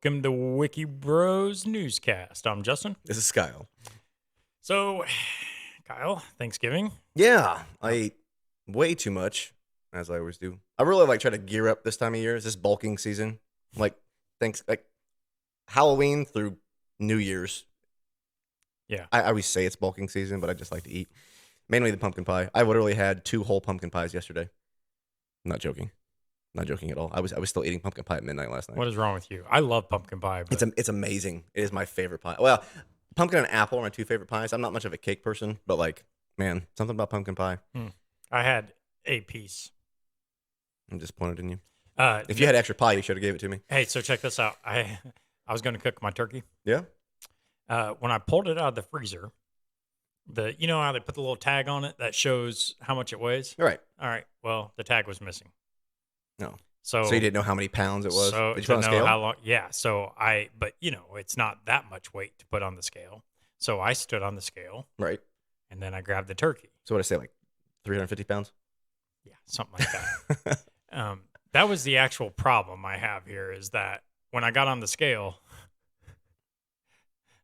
Welcome to Wiki Bros Newscast. I'm Justin. This is Kyle. So, Kyle, Thanksgiving. Yeah, I ate way too much, as I always do. I really try to gear up this time of year. It's this bulking season, like Halloween through New Year's. Yeah, I always say it's bulking season, but I just like to eat mainly the pumpkin pie. I literally had 2 whole pumpkin pies yesterday. I'm not joking. Not joking at all. I was still eating pumpkin pie at midnight last night. what is wrong with you? I love pumpkin pie. But... It's amazing. It is my favorite pie. Well, pumpkin and apple are my 2 favorite pies. I'm not much of a cake person, but man, something about pumpkin pie. I had a piece. I'm disappointed in you. If no- you had extra pie, you should have gave it to me. Hey, so check this out. I was going to cook my turkey. Yeah. When I pulled it out of the freezer, you know how they put the little tag on it that shows how much it weighs? All right. All right. Well, the tag was missing. No. So you didn't know how many pounds it was? So Did you to put on a know scale? how long? Yeah. So but it's not that much weight to put on the scale. So I stood on the scale, Right. and then I grabbed the turkey. So what did I say, 350 pounds? Yeah, something like that. That was the actual problem I have here is that when I got on the scale,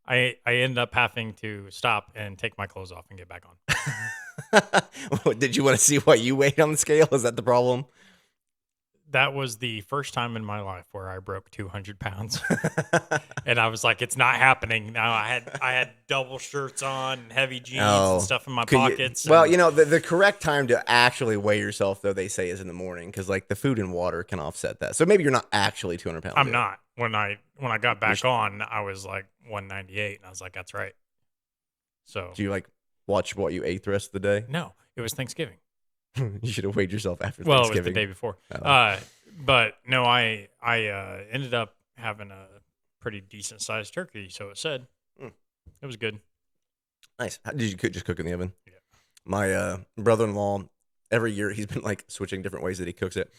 I ended up having to stop and take my clothes off and get back on. Did you want to see what you weighed on the scale? Is that the problem? That was the first time in my life where I broke 200 pounds. And I was like, it's not happening. Now I had double shirts on, and heavy jeans and stuff in my pockets. The correct time to actually weigh yourself, though, they say is in the morning because the food and water can offset that. So maybe you're not actually 200 pounds. I'm not. When I got back on, I was like 198, and I was like, that's right. So do you watch what you ate the rest of the day? No, it was Thanksgiving. You should have weighed yourself after Well, Thanksgiving. it was the day before. Oh. But no, I ended up having a pretty decent sized turkey. So it said it was good. Nice. Did you just cook in the oven? Yeah. My brother-in-law, every year he's been switching different ways that he cooks it.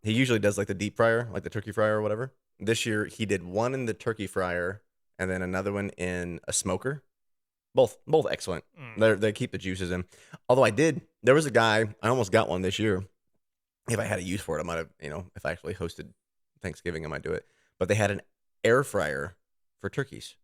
He usually does the deep fryer, the turkey fryer or whatever. This year he did one in the turkey fryer and then another one in a smoker. Both excellent. They keep the juices in. Although there was a guy, I almost got one this year. If I had a use for it, I might have, if I actually hosted Thanksgiving, I might do it. But they had an air fryer for turkeys.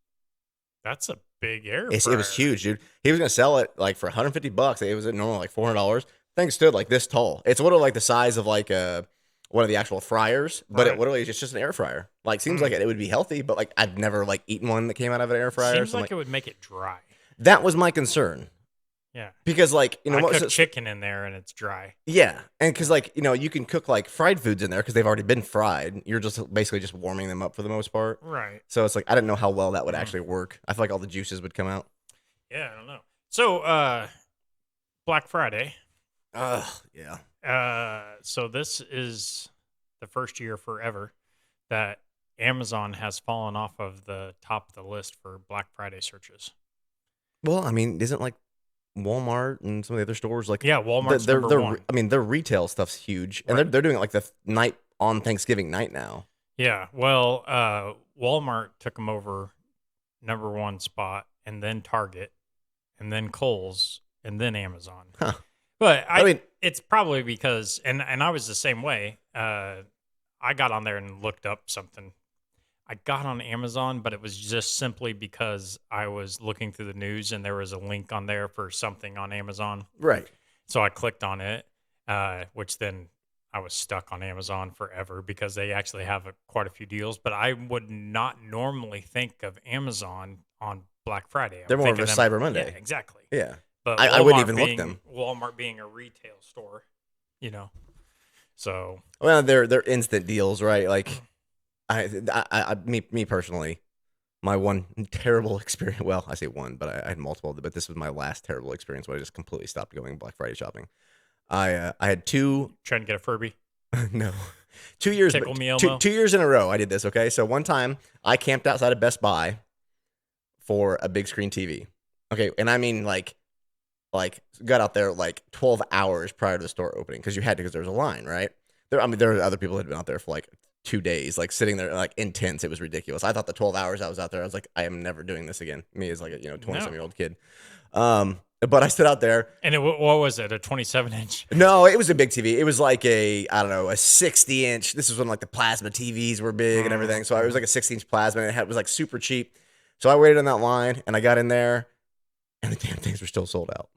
That's a big air fryer. It was huge, dude. He was going to sell it for $150. It was at normal $400. Thing stood this tall. It's literally the size of one of the actual fryers, but it literally is just an air fryer. Seems like it would be healthy, but I've never eaten one that came out of an air fryer. Seems like it would make it dry. That was my concern. Yeah. Because I cook chicken in there and it's dry. Yeah. And because you can cook fried foods in there because they've already been fried. You're just basically just warming them up for the most part. Right. So it's I didn't know how well that would actually work. I feel like all the juices would come out. Yeah, I don't know. So Black Friday. Yeah. So this is the first year forever that Amazon has fallen off of the top of the list for Black Friday searches. Well, isn't Walmart and some of the other stores yeah, Walmart's number one. Their retail stuff's huge, and they're doing it the night on Thanksgiving night now. Yeah, well, Walmart took them over number one spot, and then Target, and then Kohl's, and then Amazon. Huh. But it's probably because, and I was the same way. I got on there and looked up something. I got on Amazon, but it was just simply because I was looking through the news and there was a link on there for something on Amazon. Right. So I clicked on it, which then I was stuck on Amazon forever because they actually have quite a few deals. But I would not normally think of Amazon on Black Friday. They're more of a Cyber Monday. Yeah, exactly. Yeah. But I wouldn't even look them. Walmart being a retail store, So well, they're instant deals, right? Me personally, my one terrible experience. Well, I say one, but I had multiple. But this was my last terrible experience where I just completely stopped going Black Friday shopping. I had 2 trying to get a Furby. No, 2 years. Tickle me Elmo. 2 years in a row, I did this. Okay, so one time I camped outside of Best Buy for a big screen TV. Okay, and got out there 12 hours prior to the store opening because you had to because there was a line, right? There were other people that had been out there for 2 days, sitting there intense. It was ridiculous. I thought the 12 hours I was out there, I was like, I am never doing this again. Me as a 27-year-old kid. But I stood out there. And what was it? A 27-inch? No, it was a big TV. It was like I don't know, a 60-inch. This was when like the plasma TVs were big and everything. So it was Mm-hmm. like a 60-inch plasma and it was like super cheap. So I waited on that line and I got in there and the damn things were still sold out.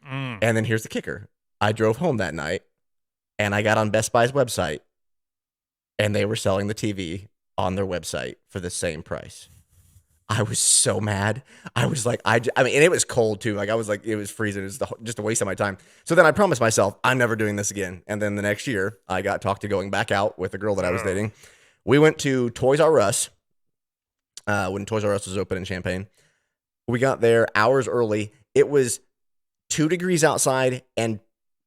Mm. And then here's the kicker. I drove home that night and I got on Best Buy's website and they were selling the TV on their website for the same price. I was so mad. I was like, I mean, and it was cold too. Like I was like, it was freezing. It was just a waste of my time. So then I promised myself, I'm never doing this again. And then the next year, I got talked to going back out with a girl that I was Oh. dating. We went to Toys R Us when Toys R Us was open in Champaign. We got there hours early. It was 2 degrees outside and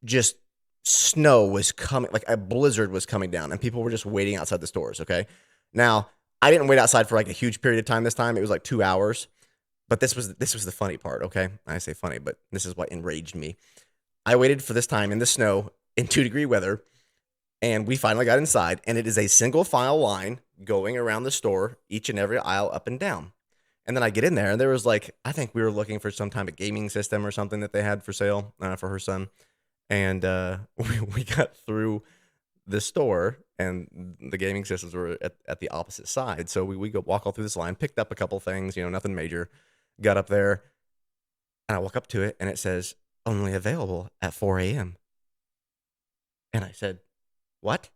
just snow was coming, like a blizzard was coming down, and people were just waiting outside the stores. Okay. Now, I didn't wait outside for like a huge period of time this time. It was like 2 hours. But this was the funny part, okay? I say funny, but this is what enraged me. I waited for this time in the snow in 2-degree weather, and we finally got inside, and it is a single file line going around the store, each and every aisle up and down. And then I get in there, and there was like, I think we were looking for some type of gaming system or something that they had for sale for her son. And we got through the store, and the gaming systems were at the opposite side. So we go walk all through this line, picked up a couple things, nothing major. Got up there, and I walk up to it, and it says only available at 4 a.m. And I said, what?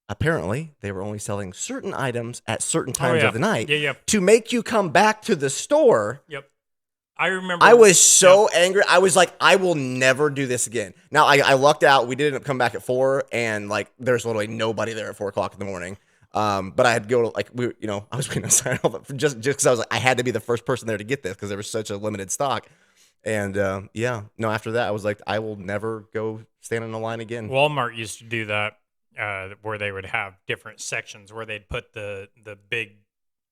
Apparently, they were only selling certain items at certain Oh times yeah. of the night Yeah. to make you come back to the store. Yep. I remember. I was so Yep. angry. I was like, I will never do this again. Now, I lucked out. We did end up come back at 4, and like, there's literally nobody there at 4 o'clock in the morning. But I had to go to like I was waiting outside just because I was like I had to be the first person there to get this because there was such a limited stock. And yeah, no. After that, I was like, I will never go stand in a line again. Walmart used to do that, where they would have different sections where they'd put the big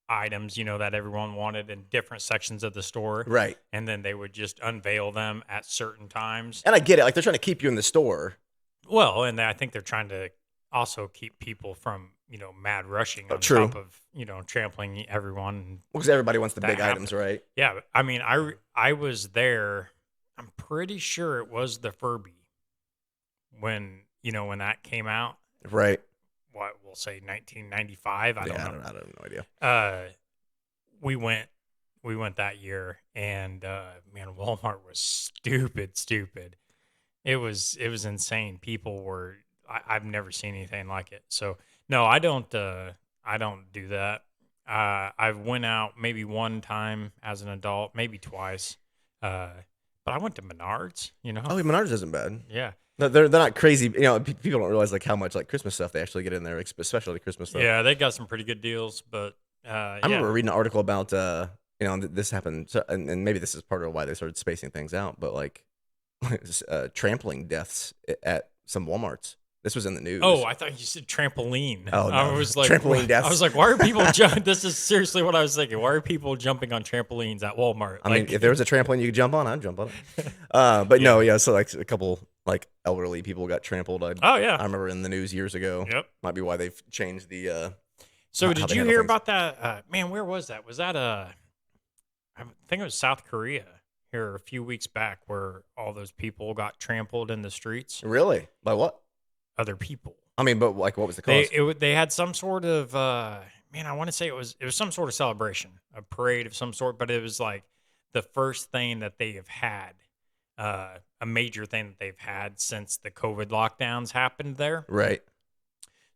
items, that everyone wanted in different sections of the store, Right. and then they would just unveil them at certain times. And I get it. Like they're trying to keep you in the store. Well, and I think they're trying to also keep people from mad rushing on True. top of trampling everyone. Because everybody wants the That big happened. items, right? Yeah, I mean, I was there. I'm pretty sure it was the Furby when when that came out. Right. What we'll say 1995. I don't know. I don't have no idea. We went that year, and man, Walmart was stupid. It was insane. People were. I've never seen anything like it. So no, I don't do that. I've went out maybe one time as an adult, maybe twice. But I went to Menards. Oh, Menards isn't bad. Yeah. No, they're not crazy. People don't realize like how much like Christmas stuff they actually get in there, especially Christmas stuff. Yeah, they got some pretty good deals, but I remember reading an article about this happened, and maybe this is part of why they started spacing things out, but like trampling deaths at some WalMarts. This was in the news. Oh, I thought you said trampoline. Oh, no. I was like, Trampoline deaths. I was like, why are people jumping? This is seriously what I was thinking. Why are people jumping on trampolines at Walmart? I mean, if there was a trampoline you could jump on, I'd jump on it. But no, yeah. So like a couple like elderly people got trampled. Oh yeah, I remember in the news years ago. Yep. Might be why they've changed the. So how did they you handle hear things. about that? Man, where was that? Was that I think it was South Korea here a few weeks back, where all those people got trampled in the streets. Really? By what? Other people. I mean, but like, what was the cause? They had some sort of man. I want to say it was some sort of celebration, a parade of some sort, but it was like the first thing that they have had, a major thing that they've had since the COVID lockdowns happened there. Right.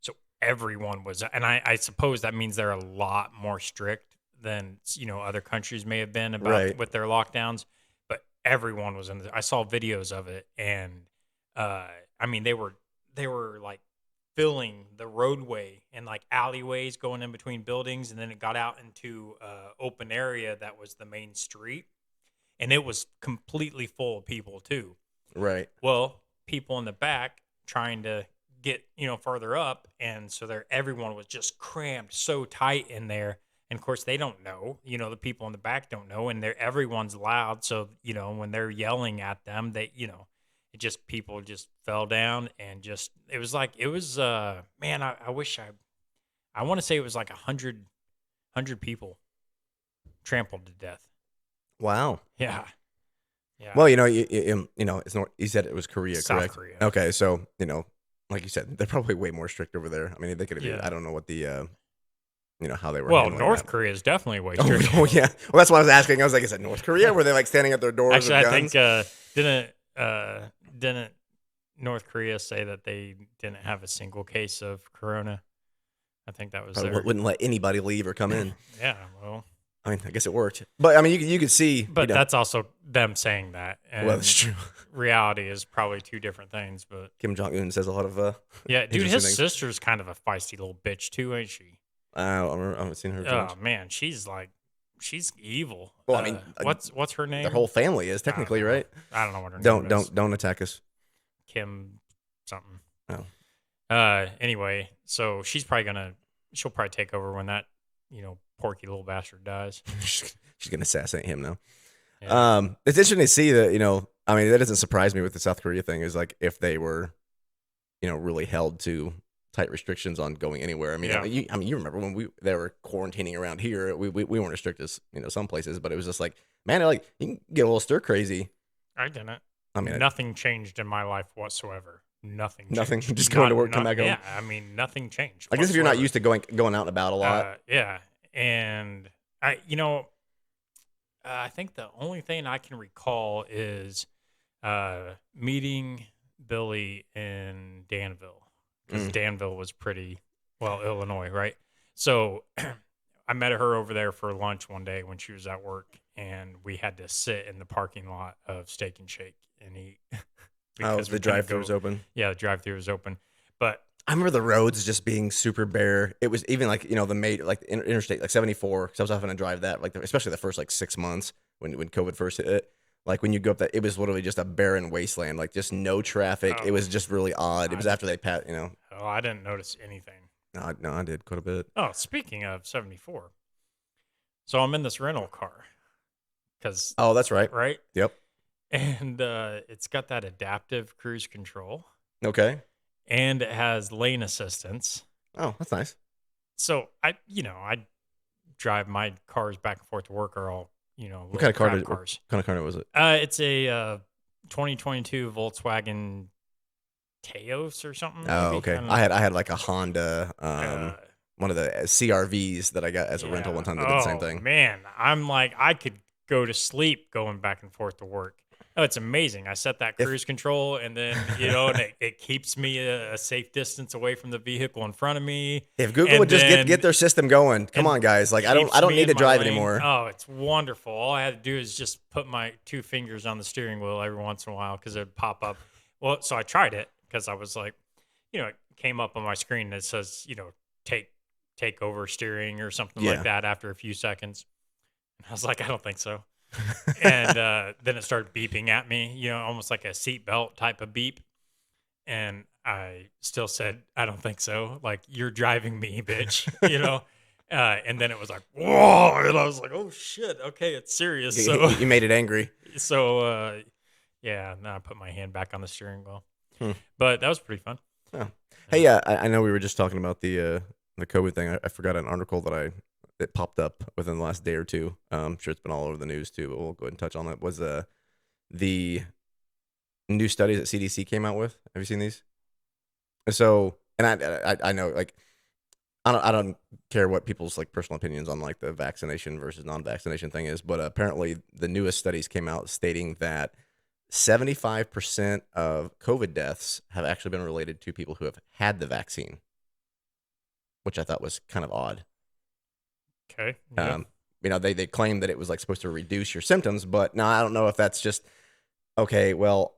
So everyone was, and I suppose that means they're a lot more strict than other countries may have been about with their lockdowns. But everyone was in. I saw videos of it, and I mean they were like filling the roadway and like alleyways going in between buildings, and then it got out into open area that was the main street, and it was completely full of people too. Right. Well, people in the back trying to get further up, and so everyone was just crammed so tight in there. And of course they don't know, the people in the back don't know, and everyone's loud, so when they're yelling at them, they people just fell down, and it was man, I wish I want to say it was like 100 people trampled to death. Wow. Yeah. Yeah. Well, it's not. You said it was Korea, South correct? Korea. Okay, so like you said, they're probably way more strict over there. I mean, they could have. I Yeah. don't know what the how they were Well, handling North that. Korea is definitely way Oh, stricter. oh yeah. Well, that's what I was asking. I was like, is it North Korea? Were they like standing at their doors Actually, with I think guns? didn't North Korea say that they didn't have a single case of corona? I think that was Probably their. wouldn't let anybody leave or come in. Yeah, well, I mean, I guess it worked. But I mean, you could see, but that's also them saying that, well, that's and true. reality is probably two different things. But Kim Jong Un says a lot of yeah, dude, interesting his things. sister's kind of a feisty little bitch too, ain't she? I haven't seen her too Oh much. man, she's evil. Well, I mean, What's her their name? whole family is I don't technically know. right. I don't know what her name Don't is. don't don't attack us. Kim something. No. Anyway, so she'll probably take over when that, porky little bastard dies. She's gonna assassinate him now. Yeah. It's interesting to see that, I mean, that doesn't surprise me with the South Korea thing, is like if they were, really held to tight restrictions on going anywhere. I mean, Yeah. you remember when they were quarantining around here, we weren't as strict as, some places, but it was just like, man, like you can get a little stir crazy. I didn't. I mean, Nothing changed in my life whatsoever. Nothing nothing, changed. just going to work, come back home. Yeah, I mean, nothing changed. I guess if you're not Whatsoever. used to going out and about a lot. Yeah, and I think the only thing I can recall is meeting Billy in Danville, because Mm. Danville was Illinois, right? So I met her over there for lunch one day when she was at work, and we had to sit in the parking lot of Steak and Shake and eat Oh, because the we couldn't drive-thru was open. Yeah, the drive-through was open, but I remember the roads just being super bare. It was even like, like the interstate, like 74, because I was having to drive that, like, especially the first like 6 months when COVID first hit it. Like when you go up that, it was literally just a barren wasteland, like just no traffic. It oh, was just really odd. It I was after they passed. I didn't notice anything. No, I did quite a bit. Oh, speaking of 74, so I'm in this rental car because Oh, that's right. right, Yep. and it's got that adaptive cruise control, Okay. and it has lane assistance. Oh, that's nice. So I drive my cars back and forth to work are all What little kind of car crap did, what cars. kind of car was it? It's a 2022 Volkswagen Taos or something. Oh, Maybe. okay. I don't I know. had like a Honda, Uh, one of the CRVs that I got as a rental yeah. one time that did the same Oh thing. man, I'm like I could go to sleep going back and forth to work. Oh, it's amazing. I set that If cruise control, and then and it keeps me a safe distance away from the vehicle in front of me, if Google and would just then get their system going, come and on, guys. Like I keeps don't me need in to my drive lane. anymore. Oh, it's wonderful. All I had to do is just put my two fingers on the steering wheel every once in a while because it'd pop up. Well, so I tried it because I was like, it came up on my screen that says, take over steering or something Yeah. like that after a few seconds. And I was like, I don't think so. And then it started beeping at me, almost like a seatbelt type of beep. And I still said, I don't think so. Like, you're driving me, bitch, And then it was like, whoa. And I was like, oh, shit. Okay, it's serious. So, You made it angry. yeah, then I put my hand back on the steering wheel. Hmm. But that was pretty fun. Oh. Hey, yeah, I know we were just talking about the COVID thing. I forgot an article that popped up within the last day or two. I'm sure it's been all over the news too, but we'll go ahead and touch on it. Was the new studies that CDC came out with? Have you seen these? So, and I know, like, I don't care what people's like personal opinions on like the vaccination versus non-vaccination thing is, but apparently the newest studies came out stating that 75% of COVID deaths have actually been related to people who have had the vaccine, which I thought was kind of odd. Okay. Yeah. They claim that it was like supposed to reduce your symptoms, but now I don't know if that's just okay. Well,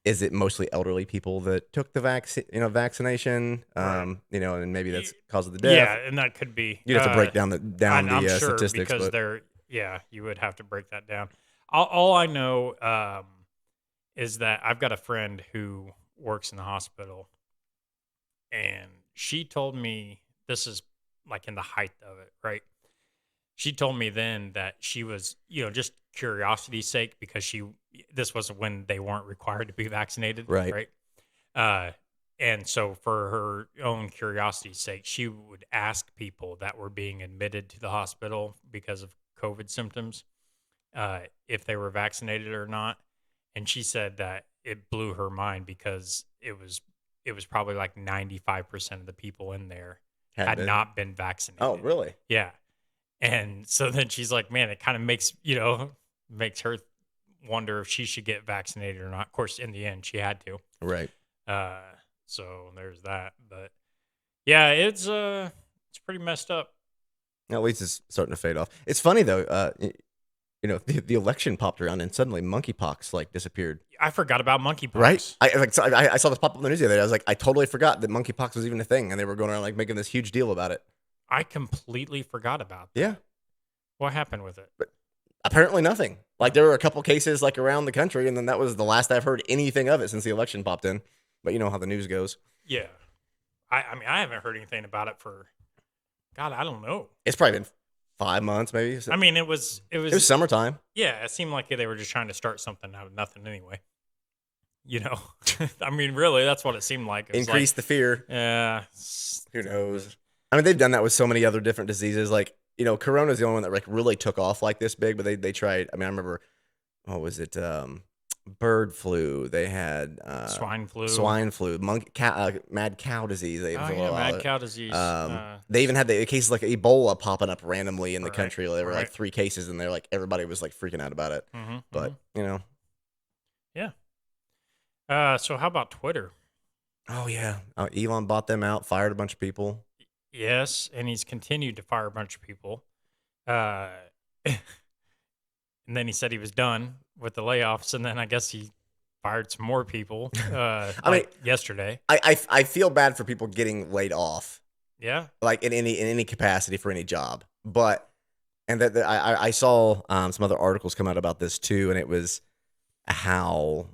is it mostly elderly people that took the vaccination? Right. And maybe that's cause of the Yeah, death. and that could be. You'd have to break down the I'm sure statistics, because but you would have to break that down. All I know is that I've got a friend who works in the hospital, and she told me this is like in the height of it, right? She told me then that she was, just curiosity's sake because this was when they weren't required to be vaccinated, right. right? And so for her own curiosity's sake, she would ask people that were being admitted to the hospital because of COVID symptoms, if they were vaccinated or not, and she said that it blew her mind because it was probably like 95% of the people in there Hadn't had been. not been Oh, vaccinated. really? Yeah. And so then she's like, man, it kind of makes, makes her wonder if she should get vaccinated or not. Of course, in the end, she had to. Right. Uh, so there's that. But yeah, it's pretty messed up. At least it's starting to fade off. It's funny though. The election popped around and suddenly monkeypox like disappeared. I forgot about Right? monkeypox. I saw this pop up on the news the other day. I was like, I totally forgot that monkeypox was even a thing, and they were going around like making this huge deal about it. I completely forgot about that. Yeah. What happened with it? But apparently nothing. Like there were a couple cases like around the country, and then that was the last I've heard anything of it since the election popped in. But you know how the news goes. Yeah. I mean, I haven't heard anything about it for, God, I don't know. It's probably been 5 months, maybe. I mean, it was, It was summertime. yeah, it seemed like they were just trying to start something out of nothing anyway. I mean, really, that's what it seemed like. It was Increase the fear. yeah. Who knows? I mean, they've done that with so many other different diseases. Like, Corona's the only one that like really took off like this big, but they tried. I mean, I remember, what was it? Bird flu. They had swine flu, mad cow disease. They Oh, yeah, mad cow disease. They even had the cases like Ebola popping up randomly in the Right, country. There were like right. 3 cases, and they're like everybody was like freaking out about it. But yeah. So how about Twitter? oh yeah, Elon bought them out, fired a bunch of people. Yes, and he's continued to fire a bunch of people. Uh, and then he said he was done with the layoffs, and then I guess he fired some more people. I mean, yesterday. I feel bad for people getting laid off, Yeah. like in any capacity for any job. But I saw some other articles come out about this too, and it was how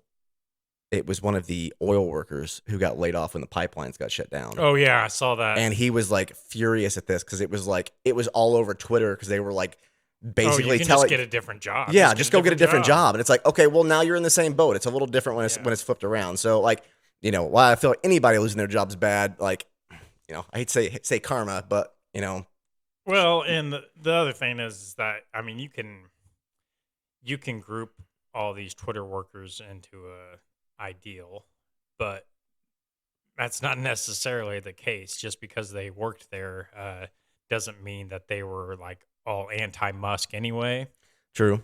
it was one of the oil workers who got laid off when the pipelines got shut down. Oh yeah, I saw that. And he was like furious at this because it was all over Twitter because they were like basically you can telling just get a different job. yeah, just go get a different job. And it's like, okay, well now you're in the same boat. It's a little different when it's flipped around. So like, while I feel like anybody losing their job is bad, like, I hate to say karma, but Well, and the other thing is that I mean you can group all these Twitter workers into a ideal, but that's not necessarily the case. Just because they worked there doesn't mean that they were like all anti-Musk anyway. true.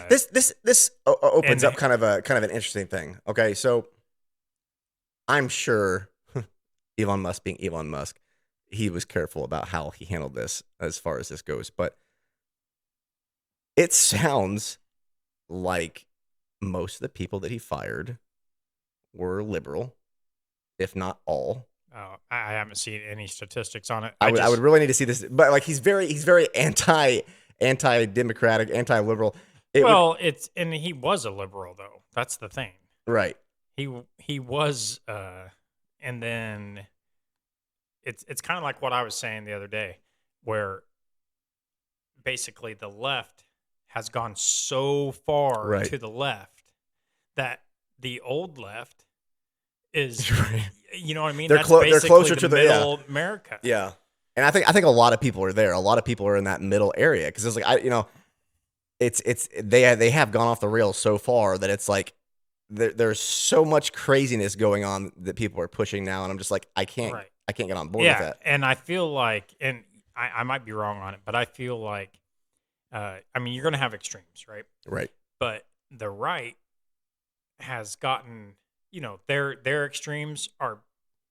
This opens up kind of an interesting thing. Okay, so I'm sure Elon Musk being Elon Musk, he was careful about how he handled this as far as this goes, but it sounds like most of the people that he fired were liberal, if not all. Oh, I haven't seen any statistics on it. I would really need to see this, but like he's very anti-democratic, anti-liberal. And he was a liberal though. That's the thing. Right. He was, and then it's kind of like what I was saying the other day, where basically the left has gone so far Right. to the left that the old left is, Right. you know what I mean? They're That's they're basically closer the to the middle America. Yeah. And I think a lot of people are there. A lot of people are in that middle area because it's like they have gone off the rails so far that it's like there's so much craziness going on that people are pushing now, and I'm just like I can't get on board with that. And I feel like, and I might be wrong on it, but I feel like, I mean, you're going to have extremes, right? Right. But the right has gotten, their extremes are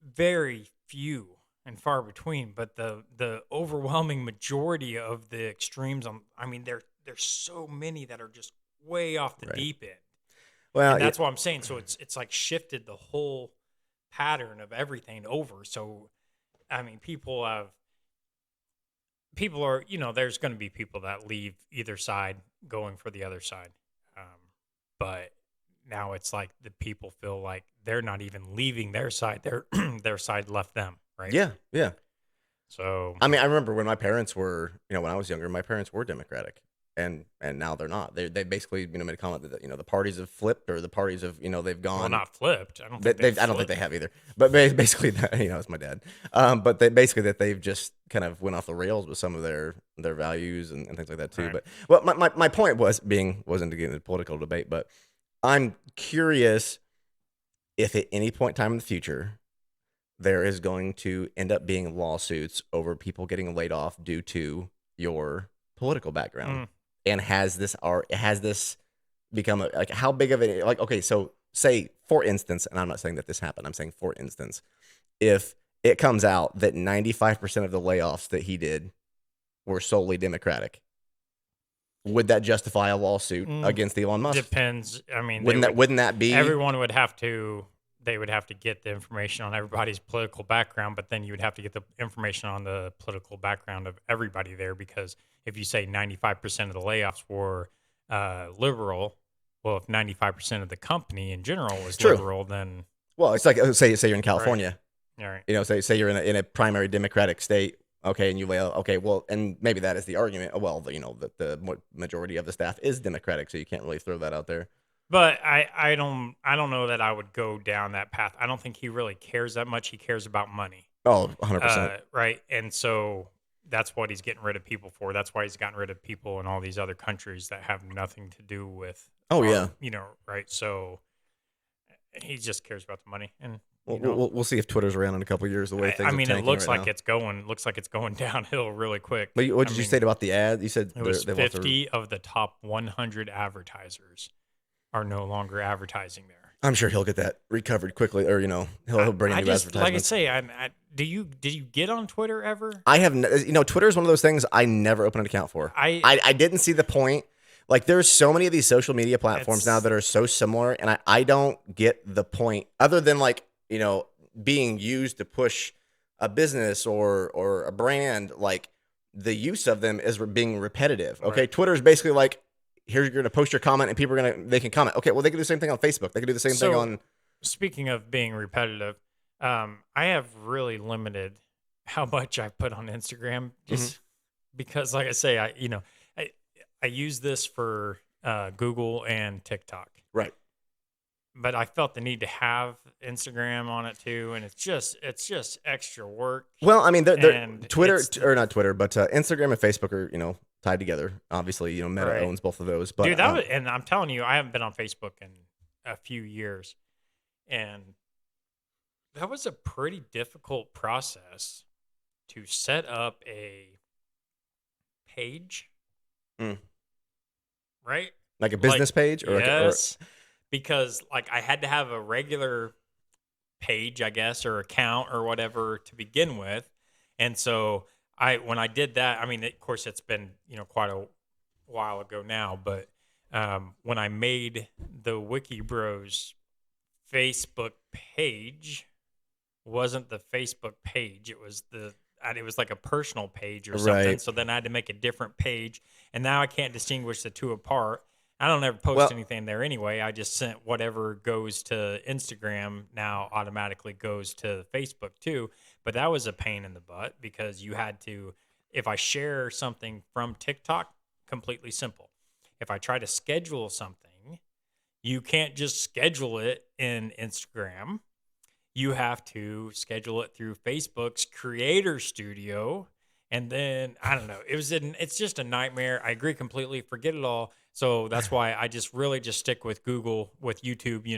very few and far between, but the overwhelming majority of the extremes, I mean, there's so many that are just way off the deep end. Well, and that's what I'm saying. So it's like shifted the whole pattern of everything over. So, I mean, people are, there's going to be people that leave either side going for the other side. But now it's like the people feel like they're not even leaving their side. Their side left them. Right. Yeah. Yeah. So, I mean, I remember when my parents were, when I was younger, my parents were Democratic. and now they're not. They basically made a comment that the parties have flipped, or the parties have they've Well, gone. not flipped. I don't think they've I don't think flipped. they have either. But basically, it's my dad. But they basically that they've just kind of went off the rails with some of their values and things like that too. Right. But my point wasn't to get into a political debate, but I'm curious if at any point in time in the future there is going to end up being lawsuits over people getting laid off due to your political background. Mm. And has this become like how big of it, like, okay, so say for instance, and I'm not saying that this happened, I'm saying for instance, if it comes out that 95% of the layoffs that he did were solely Democratic, would that justify a lawsuit against Elon Musk? Depends. I mean, Wouldn't that be everyone would have to they would have to get the information on everybody's political background, but then you would have to get the information on the political background of everybody there, because if you say 95% of the layoffs were liberal, well, if 95% of the company in general was True. liberal, then well, it's like say you're in California, right. All right. say you're in a primary Democratic state. Okay, and you lay out, okay, well, and maybe that is the argument. Well, the majority of the staff is Democratic, so you can't really throw that out there. But I don't know that I would go down that path. I don't think he really cares that much. He cares about money. Oh, 100%. Right. And so that's what he's getting rid of people for. That's why he's gotten rid of people in all these other countries that have nothing to do with. Oh, yeah. Right. So he just cares about the money. And we'll see if Twitter's around in a couple of years. The way things. It looks like it's going downhill really quick. But what did you say about the ad? You said it was 50 of the top 100 advertisers are no longer advertising there. I'm sure he'll get that recovered quickly, or he'll bring in new advertisements. Like I say, did you get on Twitter ever? I have. Twitter is one of those things I never open an account for. I didn't see the point. Like, there's so many of these social media platforms now that are so similar, and I don't get the point, other than being used to push a business or a brand. Like, the use of them is being repetitive. Okay, right. Twitter is basically like, here you're going to post your comment and people they can comment. Okay, well, they can do the same thing on Facebook. They can do the same thing on. Speaking of being repetitive, I have really limited how much I put on Instagram, just because, like I say, I use this for Google and TikTok. Right. But I felt the need to have Instagram on it too, and it's just extra work. Well, I mean, Twitter, or not Twitter, but Instagram and Facebook are tied together. Obviously, Meta owns both of those. But dude, and I'm telling you, I haven't been on Facebook in a few years, and that was a pretty difficult process to set up a page. Right? Like a business page? Or yes. Because I had to have a regular page, I guess, or account or whatever to begin with. And so when I did that, I mean, of course, it's been, quite a while ago now, but when I made the Wiki Bros Facebook page, wasn't the Facebook page. It was like a personal page or something. Right. So then I had to make a different page, and now I can't distinguish the two apart. I don't ever post anything there anyway. I just sent whatever goes to Instagram now automatically goes to Facebook too. But that was a pain in the butt, because you had to, if I share something from TikTok, completely simple. If I try to schedule something, you can't just schedule it in Instagram. You have to schedule it through Facebook's Creator Studio. And then, I don't know, it's just a nightmare. I agree completely. Forget it all. So that's why I just stick with Google, with YouTube,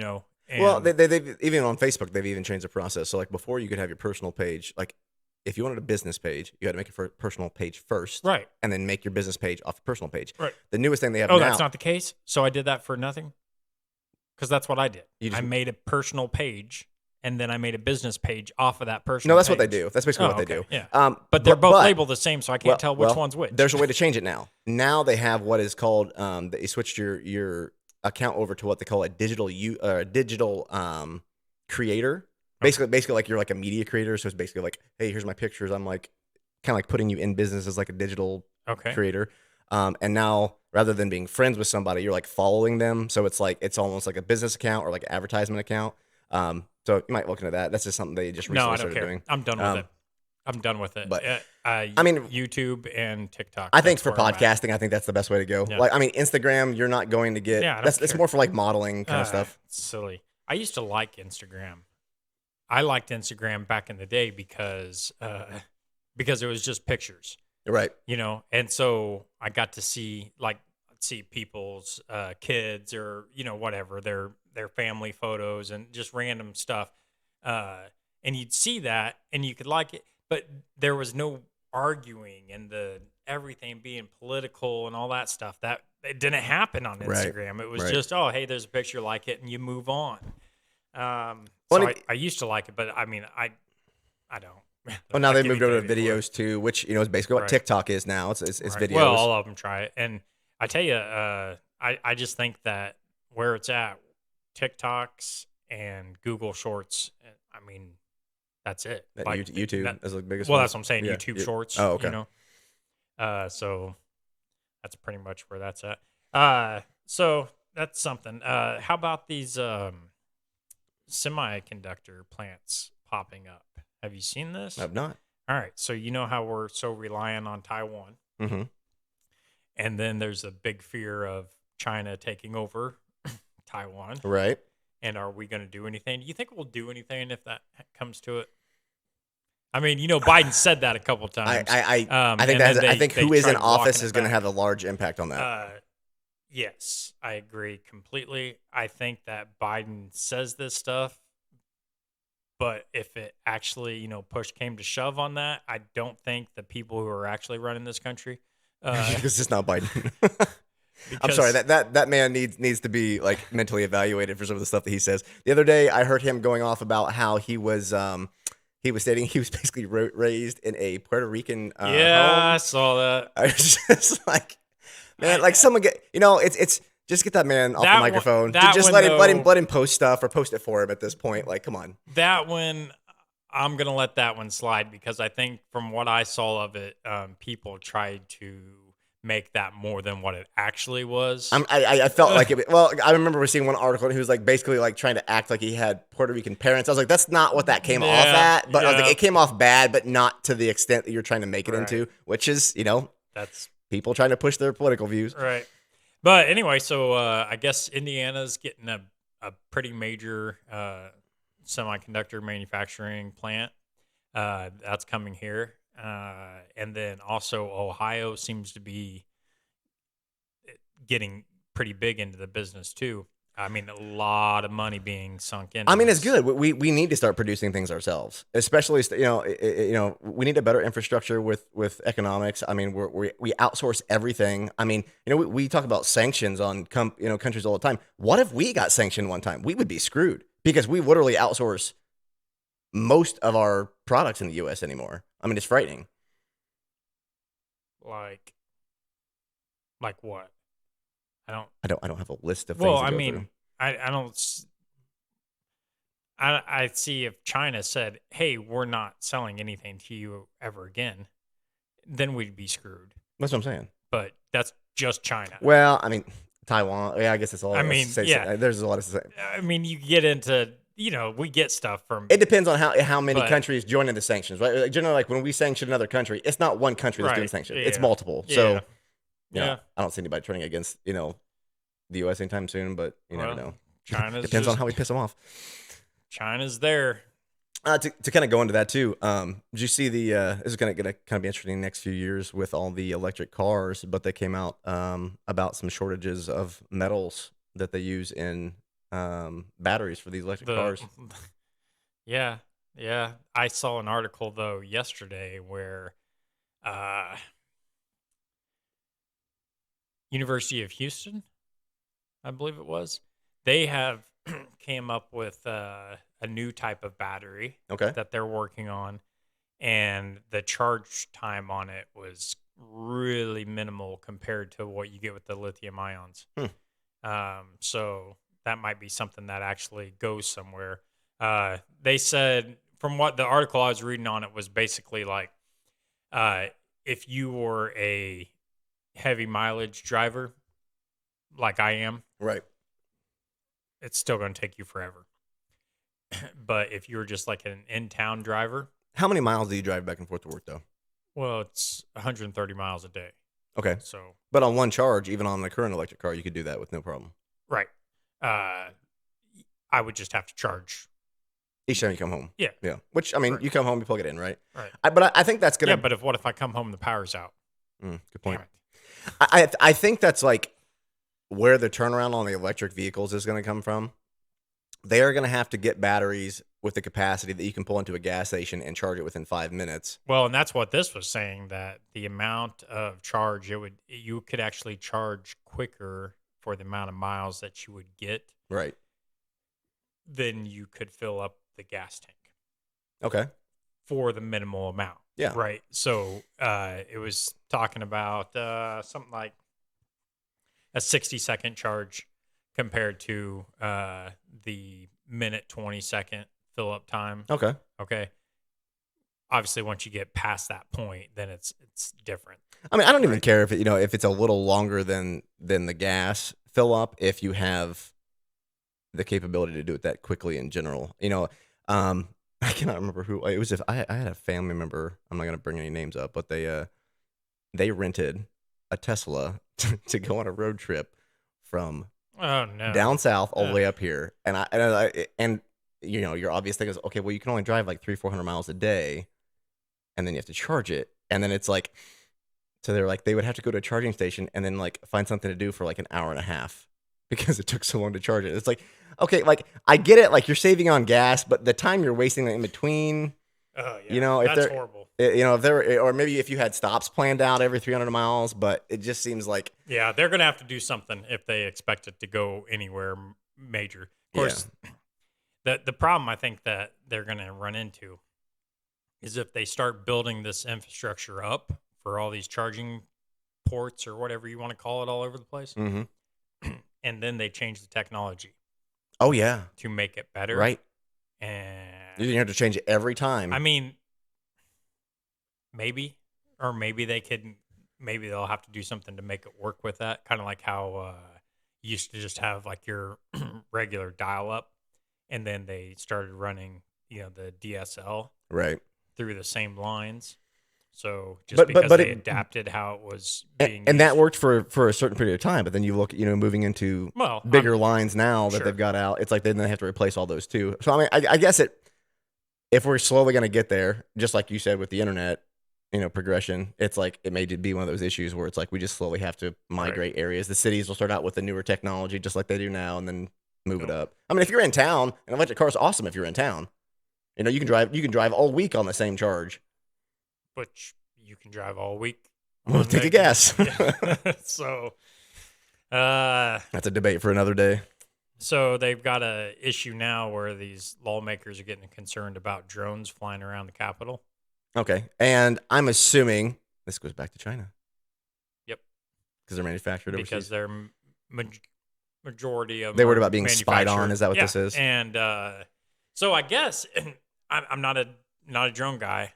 And well, they've even on Facebook, they've even changed the process. So before, you could have your personal page. Like, if you wanted a business page, you had to make a personal page first. Right. And then make your business page off the personal page. Right. The newest thing they have now. Oh, that's not the case? So I did that for nothing? Because that's what I did. I made a personal page, and then I made a business page off of that personal No, that's page. what they do. That's basically what they do. Yeah. But they're both labeled the same, so I can't tell which one's which. There's a way to change it now. Now they have what is called, that you switched your account over to what they call a digital creator. Basically like you're like a media creator. So it's basically like, hey, here's my pictures. I'm like kind of like putting you in business as like a digital creator. And now, rather than being friends with somebody, you're like following them. So it's almost like a business account or like an advertisement account. So you might look into that. That's just something they just recently started doing. I'm done with it. I'm done with it. But I mean, YouTube and TikTok. I think That's for where I'm at. podcasting, I think that's the best way to go. Yeah. Like, I mean, Instagram, you're not going to get Yeah, I don't it's care. more for like modeling kind of stuff. It's silly. I used to like Instagram. I liked Instagram back in the day because it was just pictures, Right. and so I got to see people's kids or whatever their family photos and just random stuff, and you'd see that and you could like it, but there was no arguing and the everything being political and all that stuff that it didn't happen on Right. Instagram. It was Right. just, oh, hey, there's a picture, like it, and you move on. So Well, I used to like it, but I mean, I don't. Well, now I they give moved you over to anymore. videos too, which is basically what Right. TikTok is now. It's Right. videos. Well, all of them try it, and I tell you, I just think that where it's at, TikToks and Google Shorts. I mean, that's it. That Like YouTube that- is the biggest well, one. that's what I'm saying. Yeah, YouTube yeah. Shorts. Oh, okay. So that's pretty much where that's at. So that's something. How about these semiconductor plants popping up? Have you seen this? I've not. All right. So you know how we're so reliant on Taiwan, Mm-hmm. and then there's a big fear of China taking over Taiwan. Right. And are we going to do anything? Do you think we'll do anything if that comes to it? I mean, Biden said that a couple times. I think and that then I think they who is in tried walking office it is going to back. have a large impact on that. Yes, I agree completely. I think that Biden says this stuff, but if it actually, push came to shove on that, I don't think the people who are actually running this country. Because it's not Biden. I'm because- sorry, that man needs to be like mentally evaluated for some of the stuff that he says. The other day, I heard him going off about how he was stating he was basically raised in a Puerto Rican yeah, home. I saw that. I was just like, man, like someone get it's just get that man off That the one- microphone. that Just one, let him post stuff or post it for him at this point. Like, come on. That one, I'm gonna let that one slide because I think from what I saw of it, people tried to make that more than what it actually was. I felt like it. Well, I remember seeing one article and he was like basically like trying to act like he had Puerto Rican parents. I was like, that's not what that came off at. But I was like, it came off bad, but not to the extent that you're trying to make it into, which is That's people trying to push their political views. right. But anyway, so I guess Indiana's getting a pretty major semiconductor manufacturing plant. That's coming here. And then also Ohio seems to be getting pretty big into the business too. I mean, a lot of money being sunk in. I mean, it's good. We need to start producing things ourselves, especially we need a better infrastructure with economics. I mean, we outsource everything. I mean, we talk about sanctions on countries all the time. What if we got sanctioned one time? We would be screwed because we literally outsource most of our products in the U.S. anymore. I mean, it's frightening. Like what? I don't have a list of things. Well, to I go mean, through. I don't. I see if China said, "Hey, we're not selling anything to you ever again," then we'd be screwed. That's what I'm saying. But that's just China. Well, I mean, Taiwan. Yeah, I guess it's all. I mean, yeah. There's a lot to say. I mean, you get into, we get stuff from. It depends on how many But- countries join in the sanctions, right? Like, generally, like when we sanction another country, it's not one country that's doing Right, sanctions; yeah. it's multiple. Yeah. So, Yeah. I don't see anybody turning against the U.S. anytime soon. But you never Well, know. China's Depends on just- how we piss them off. China's there. To kind of go into that too, did you see the? This is gonna kind of be interesting next few years with all the electric cars, but they came out about some shortages of metals that they use in batteries for these electric cars. Yeah. I saw an article though yesterday where University of Houston, I believe it was, they have came up with a new type of battery Okay. that they're working on, and the charge time on it was really minimal compared to what you get with the lithium ions. So that might be something that actually goes somewhere. They said, from what the article I was reading on it was basically like, if you were a heavy mileage driver, like I am, Right. it's still going to take you forever. But if you were just like an in-town driver, How many miles do you drive back and forth to work though? Well, it's 130 miles a day. Okay. So, But on one charge, even on the current electric car, you could do that with no problem. right. Uh, I would just have to charge. Each time you come home. Yeah. Yeah. Which, I mean, Right. you come home, you plug it in, right? Right. But I think that's Yeah, going to. but what if I come home and the power's out? Good Damn point. it. I think that's like where the turnaround on the electric vehicles is going to come from. They are going to have to get batteries with the capacity that you can pull into a gas station and charge it within 5 minutes. Well, and that's what this was saying, that the amount of charge you could actually charge quicker for the amount of miles that you would get Right. than you could fill up the gas tank Okay. for the minimal amount. Yeah. Right. So it was talking about something like a 60-second charge compared to the minute 20-second fill up time. Okay. Okay. Obviously, once you get past that point, then it's different. I mean, I don't even Right. care if if it's a little longer than the gas fill up if you have the capability to do it that quickly in general. I cannot remember who it was. If I had a family member, I'm not going to bring any names up, but they rented a Tesla to go on a road trip from Oh no. down south all the Ugh. way up here. And your obvious thing is, okay, well, you can only drive like 300-400 miles a day, and then you have to charge it, and then it's like, so they're like, they would have to go to a charging station and then like find something to do for like an hour and a half because it took so long to charge it. It's like, okay, like I get it, like you're saving on gas, but the time you're wasting in between, Oh yeah. if That's they're, horrible. if they're, or maybe if you had stops planned out every 300 miles, but it just seems like, Yeah, they're gonna have to do something if they expect it to go anywhere major. Of course, the problem I think that they're gonna run into is if they start building this infrastructure up for all these charging ports or whatever you want to call it all over the place, mm-hmm. and then they change the technology Oh yeah, to make it better. right. And You have to change it every time. I mean, maybe, or maybe they'll have to do something to make it work with that. Kind of like how you used to just have like your regular dial up, and then they started running, the DSL right. through the same lines. So just But because they adapted how it was being and that used. worked for a certain period of time, but then you look, moving into Well, bigger lines now that sure. they've got out, it's like then they have to replace all those too. So I mean, I guess if we're slowly going to get there, just like you said with the internet, progression, it's like it may be one of those issues where it's like we just slowly have to migrate areas. The cities will start out with the newer technology, just like they do now, and then move it up. I mean, if you're in town, an electric car is awesome. If you're in town, you can drive all week on the same charge. Which you can drive all week. Well, take a guess. So, that's a debate for another day. So they've got a issue now where these lawmakers are getting concerned about drones flying around the Capitol. Okay, and I'm assuming this goes back to China. Yep, because they're manufactured overseas. Because they're majority of they worried about being spied on. Is that what this is? And so I guess I'm not a drone guy.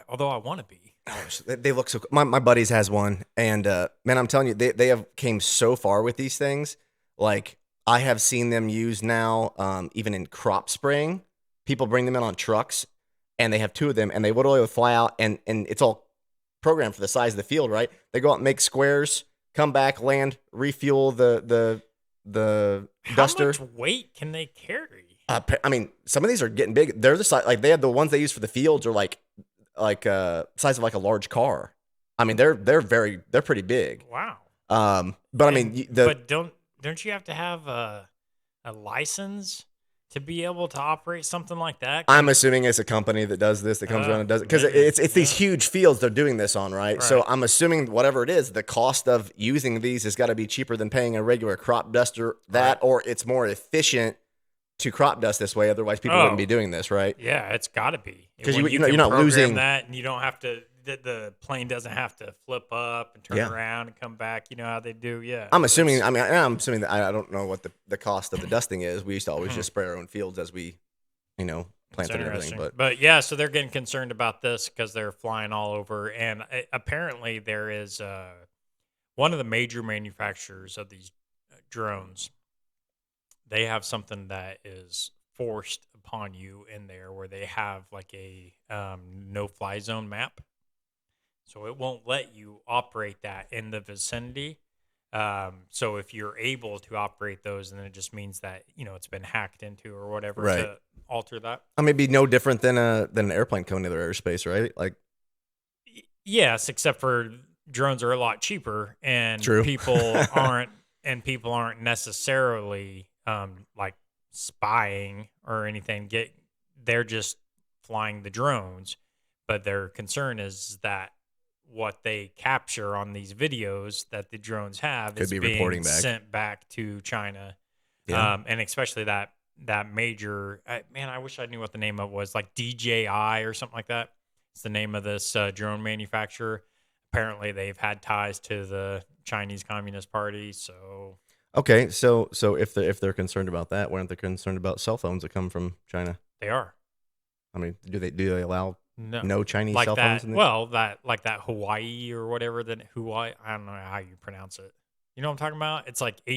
Although I want to be. Gosh, they look so cool. My buddies has one, and man, I'm telling you, they have came so far with these things. Like I have seen them used now, even in crop spraying. People bring them in on trucks, and they have two of them, and they literally fly out, and it's all programmed for the size of the field, right? They go out and make squares, come back, land, refuel the duster. How much weight can they carry? I mean, some of these are getting big. They're the size, like they have the ones they use for the fields are like size of like a large car. I mean, they're pretty big. Wow. But I mean, but don't you have to have a license to be able to operate something like that? I'm assuming it's a company that does this, that comes around and does it, because it's these huge fields they're doing this on, right? So I'm assuming whatever it is, the cost of using these has got to be cheaper than paying a regular crop duster. Or it's more efficient to crop dust this way. Otherwise, people wouldn't be doing this, right? Yeah, it's got to be, because you're not losing that, and you don't have to. The plane doesn't have to flip up and turn around and come back. You know how they do. Yeah, I'm assuming. I mean, I'm assuming that I don't know what the cost of the dusting is. We used to always just spray our own fields as we, planted and everything. But yeah, so they're getting concerned about this because they're flying all over, and apparently there is one of the major manufacturers of these drones. They have something that is forced upon you in there where they have like a no-fly zone map. So it won't let you operate that in the vicinity. So if you're able to operate those, then it just means that it's been hacked into or whatever Right. to alter that. I mean, it'd be no different than an airplane going into airspace, right? Like, Yes, except for drones are a lot cheaper, and true. people aren't necessarily like spying or anything. They're just flying the drones, but their concern is that what they capture on these videos that the drones have Could is be being reporting back. sent back to China, Yeah. and especially that major man. I wish I knew what the name of it was, like DJI or something like that. It's the name of this drone manufacturer. Apparently, they've had ties to the Chinese Communist Party, so Okay, so if they're concerned about that, why aren't they concerned about cell phones that come from China? they are. I mean, do they allow No, no Chinese like cell phones that. in the? Well, that Hawaii or whatever. That Hawaii. I don't know how you pronounce it. You know what I'm talking about? It's like Oh,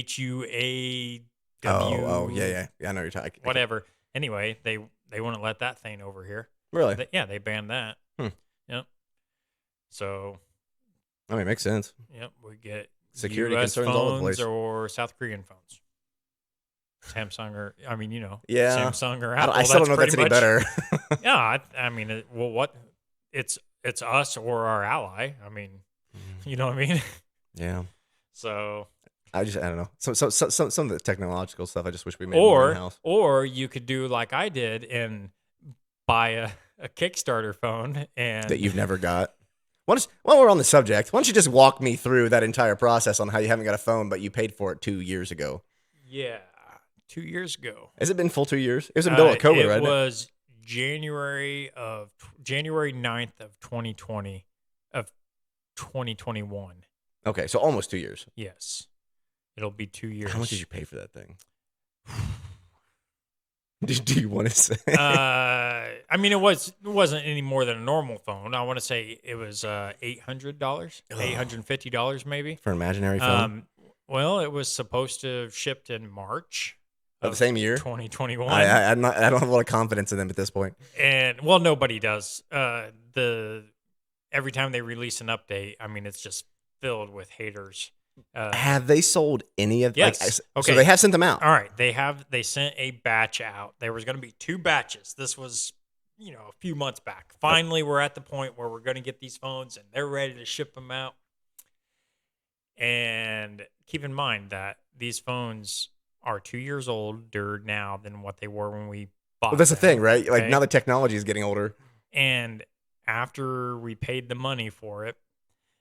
yeah, HUAW, yeah, yeah. I know you're talking. whatever. Anyway, they wouldn't let that thing over here. Really? Yeah, they banned that. Hmm. Yep. So, I mean, it makes sense. yep, we get Security U.S. concerns all over the phones place. or South Korean phones. Samsung or Yeah, Samsung or I Apple. still That's don't know if pretty that's any much. better. Yeah, I mean, well, what? It's us or our ally. I mean, you know what I mean. Yeah, So, I don't know. Some of the technological stuff, I just wish we made more in or house. or you could do like I did and buy a Kickstarter phone That and you've never got. While we're on the subject, why don't you just walk me through that entire process on how you haven't got a phone, but you paid for it 2 years ago? yeah, 2 years ago. Has it been full 2 years? It was in the middle of COVID, It right? was January 9th of 2020 of 2021. Okay, so almost 2 years. Yes. It'll be 2 years. How much did you pay for that thing? Do you want to say? I mean, it wasn't any more than a normal phone. I want to say it was $800, $850 maybe. For an imaginary phone? Well, it was supposed to have shipped in March Of the same year? 2021. I don't have a lot of confidence in them at this point. And well, nobody does. Every time they release an update, I mean, it's just filled with haters. Have they sold any of? Yes. Okay. So they have sent them out. All right. They sent a batch out. There was going to be 2 batches. This was, a few months back. Finally, we're at the point where we're going to get these phones and they're ready to ship them out. And keep in mind that these phones are 2 years older now than what they were when we bought Well, that's the them, thing, right? Like okay? now the technology is getting older. And after we paid the money for it,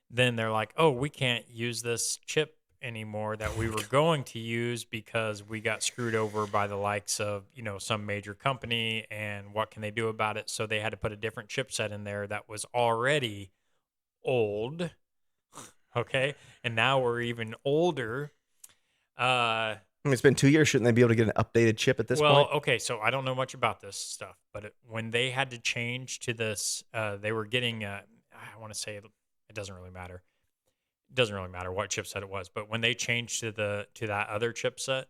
then they're like, oh, we can't use this chip anymore that we were going to use because we got screwed over by the likes of, some major company. And what can they do about it? So they had to put a different chipset in there that was already old. Okay. And now we're even older. I mean, it's been 2 years. Shouldn't they be able to get an updated chip at this point? Okay, so I don't know much about this stuff, but when they had to change to this, they were getting. I want to say it doesn't really matter. It doesn't really matter what chipset it was, but when they changed to that other chipset,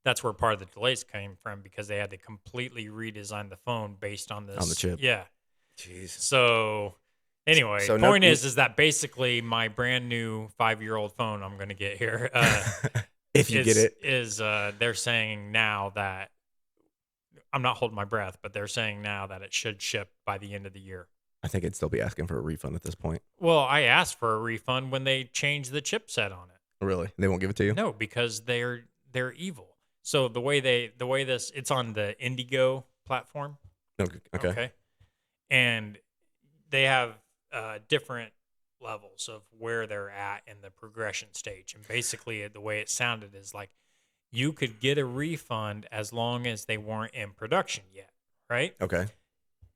that's where part of the delays came from because they had to completely redesign the phone based on this On the chip. Yeah. Jeez. So anyway, So point is that basically my brand new 5-year-old phone I'm going to get here. If you get it, they're saying now that I'm not holding my breath, but they're saying now that it should ship by the end of the year. I think I'd still be asking for a refund at this point. Well, I asked for a refund when they changed the chipset on it. Really? They won't give it to you? No, because they're evil. So the way it's on the Indigo platform. Okay. And they have different levels of where they're at in the progression stage. And basically the way it sounded is like you could get a refund as long as they weren't in production yet, right? Okay.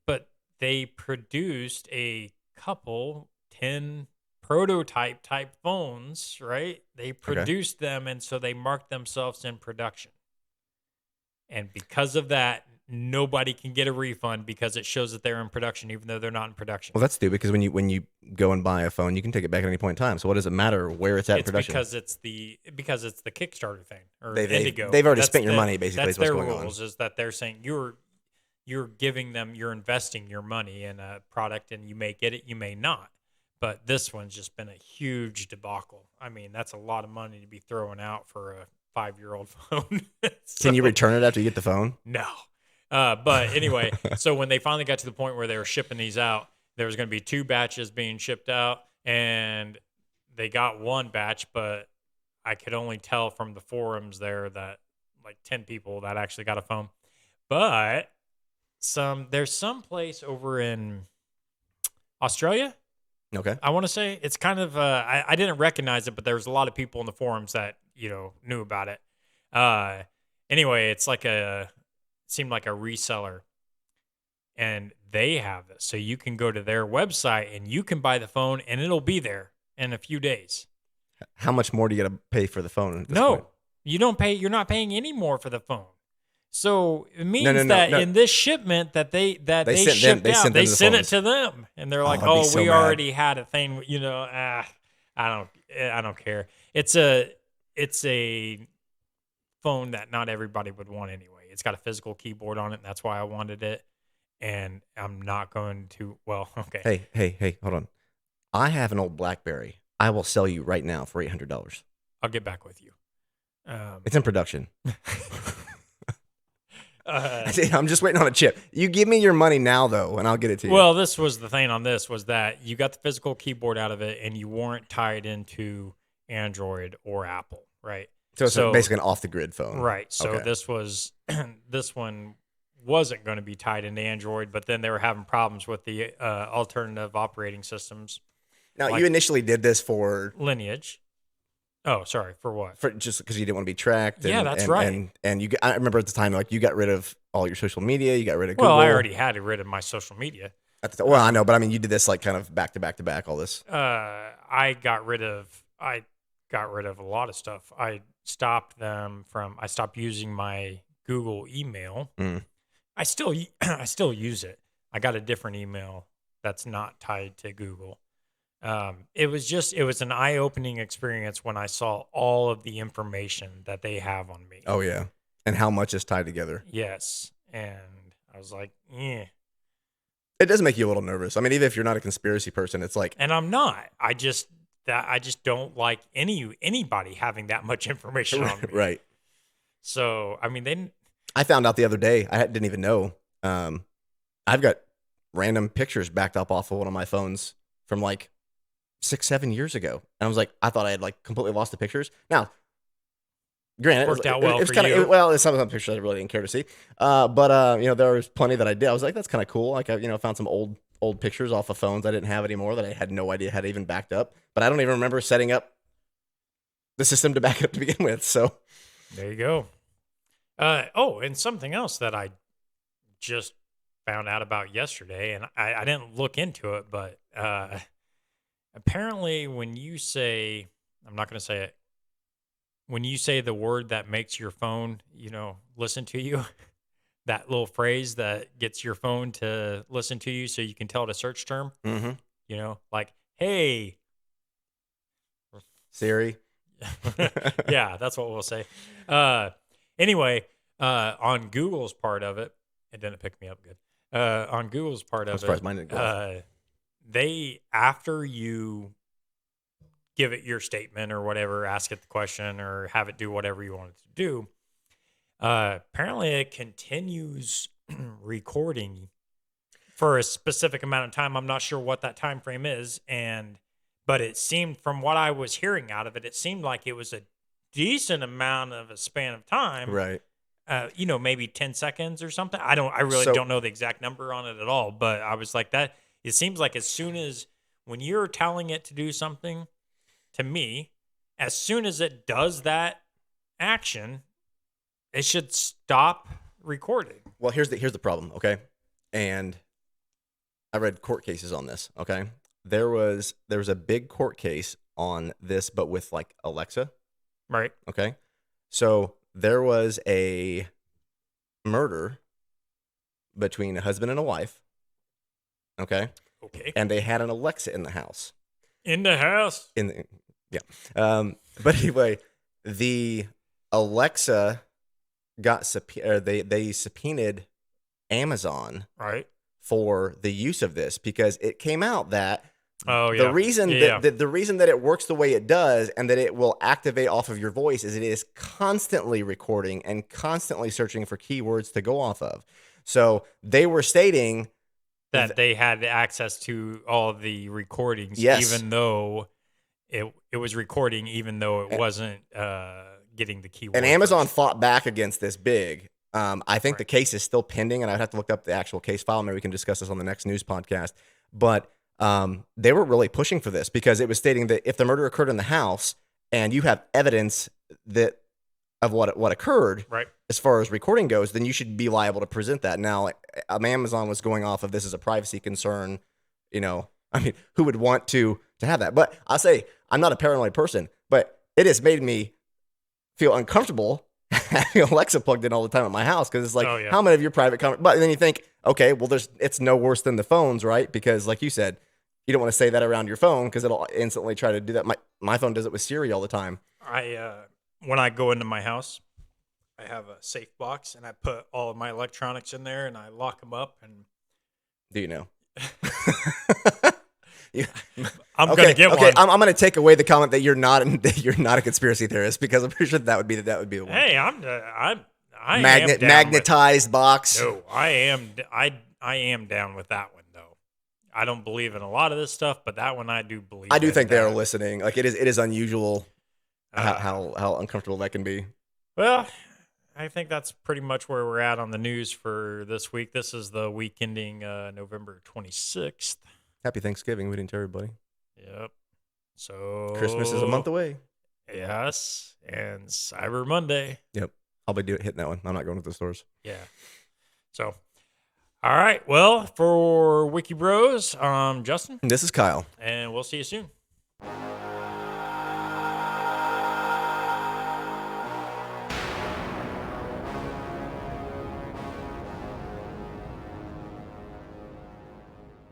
But they produced a couple 10 prototype type phones, right? They produced them, and so they marked themselves in production. And because of that, nobody can get a refund because it shows that they're in production, even though they're not in production. Well, that's stupid because when you go and buy a phone, you can take it back at any point in time. So what does it matter where it's at in production? Because it's the Kickstarter thing or They've Indigo. already spent your money. Basically, That's is what's their going rules. on. Is that they're saying you're investing your money in a product, and you may get it, you may not. But this one's just been a huge debacle. I mean, that's a lot of money to be throwing out for a 5-year-old phone. Can you So return it after you get the phone? no. But anyway, so when they finally got to the point where they were shipping these out, there was going to be 2 batches being shipped out, and they got 1 batch, but I could only tell from the forums there that like 10 people that actually got a phone. But there's some place over in Australia, Okay. I want to say. It's kind of I didn't recognize it, but there was a lot of people in the forums that knew about it. Anyway, it's like seemed like a reseller, and they have this, so you can go to their website and you can buy the phone, and it'll be there in a few days. How much more do you got to pay for the phone at this No, point? you don't pay. You're not paying any more for the phone. So it No, means that no. in this shipment that they sent shipped they out, sent them they the sent it phones. to them, and they're like, I'd be "Oh, so we mad. already had a thing." I don't care. It's a phone that not everybody would want anyway. It's got a physical keyboard on it, and that's why I wanted it. And I'm not going to. Well, okay. Hey, hold on. I have an old BlackBerry. I will sell you right now for $800. I'll get back with you. It's in production. Uh, I'm just waiting on a chip. You give me your money now, though, and I'll get it to you. Well, this was the thing on this was that you got the physical keyboard out of it, and you weren't tied into Android or Apple, right? so it's basically an off-the-grid phone. Right. So Okay. this was this one wasn't going to be tied into Android, but then they were having problems with the alternative operating systems. Now, like you initially did this for Lineage. Oh, sorry. For what? just because you didn't want to be tracked. Yeah, that's right. And I remember at the time, like, you got rid of all your social media. You got rid of Google. Well, I already had rid of my social media. Well, I know, but I mean, you did this like kind of back to back to back, all this. I got rid of a lot of stuff. I stopped using my Google email. Mm. I still use it. I got a different email that's not tied to Google. It was an eye-opening experience when I saw all of the information that they have on me. Oh, yeah. And how much is tied together. Yes. And I was like, yeah. It does make you a little nervous. I mean, even if you're not a conspiracy person, it's like. And I'm not. I just don't like anybody having that much information on me. Right. So, I mean, I found out the other day, I didn't even know. I've got random pictures backed up off of one of my phones from like 6-7 years ago. And I was like, I thought I had like completely lost the pictures. Now, granted, worked out well for kind you. Well, some of the pictures I really didn't care to see. But there was plenty that I did. I was like, that's kind of cool. Like, I found some old pictures off of phones I didn't have anymore that I had no idea had even backed up. But I don't even remember setting up the system to back it up to begin with. So there you go. And something else that I just found out about yesterday, and I didn't look into it, but apparently when you say, I'm not going to say it, when you say the word that makes your phone, listen to you, that little phrase that gets your phone to listen to you so you can tell it a search term, like, hey, Siri. Yeah, that's what we'll say. Anyway, on Google's part of it, it didn't pick me up good. On Google's part of I'm surprised mine didn't go off. They, after you give it your statement or whatever, ask it the question or have it do whatever you want it to do, apparently it continues recording for a specific amount of time. I'm not sure what that time frame is, but it seemed, from what I was hearing out of it, it seemed like it was a decent amount of a span of time. Right. Maybe 10 seconds or something. I really don't know the exact number on it at all, but I was like that. It seems like as soon as when you're telling it to do something, to me, as soon as it does that action, it should stop recording. Well, here's the problem, okay? And I read court cases on this, okay? There was a big court case on this, but with like Alexa. Right. Okay. So there was a murder between a husband and a wife. Okay. Okay. And they had an Alexa in the house. In the house. Yeah. But anyway, the Alexa got they subpoenaed Amazon Right. for the use of this, because it came out that Oh, the yeah. reason that the reason that it works the way it does and that it will activate off of your voice is it is constantly recording and constantly searching for keywords to go off of. So they were stating That they had access to all the recordings, Yes. even though it was recording, even though it wasn't getting the keyword. And Amazon first. fought back against this big. I think the Right. case is still pending, and I'd have to look up the actual case file. Maybe we can discuss this on the next news podcast. But they were really pushing for this because it was stating that if the murder occurred in the house and you have evidence that of what occurred, Right. as far as recording goes, then you should be liable to present that. Now, Amazon was going off of this as a privacy concern. You know, I mean, who would want to have that? But I'll say I'm not a paranoid person, but it has made me feel uncomfortable having Alexa plugged in all the time at my house because it's like, Oh, yeah. how many of your private but then you think, okay, well, it's no worse than the phones, right? Because like you said, you don't want to say that around your phone because it'll instantly try to do that. My phone does it with Siri all the time. When I go into my house, I have a safe box and I put all of my electronics in there and I lock them up. And Do you know? Yeah. I'm gonna get okay. one. I'm gonna take away the comment that you're not a conspiracy theorist because I'm pretty sure that would be the one. Hey, I am down Magnetized box. No, I am down with that one though. I don't believe in a lot of this stuff, but that one I do believe. I do in think they are that. listening. Like it is unusual how uncomfortable that can be. Well, I think that's pretty much where we're at on the news for this week. This is the week ending November 26th. Happy Thanksgiving. We didn't tell everybody. Yep. So Christmas is a month away. Yes, and Cyber Monday. Yep. I'll be hitting that one. I'm not going to the stores. Yeah. So, all right. Well, for Wiki Bros, Justin, This is Kyle. and we'll see you soon.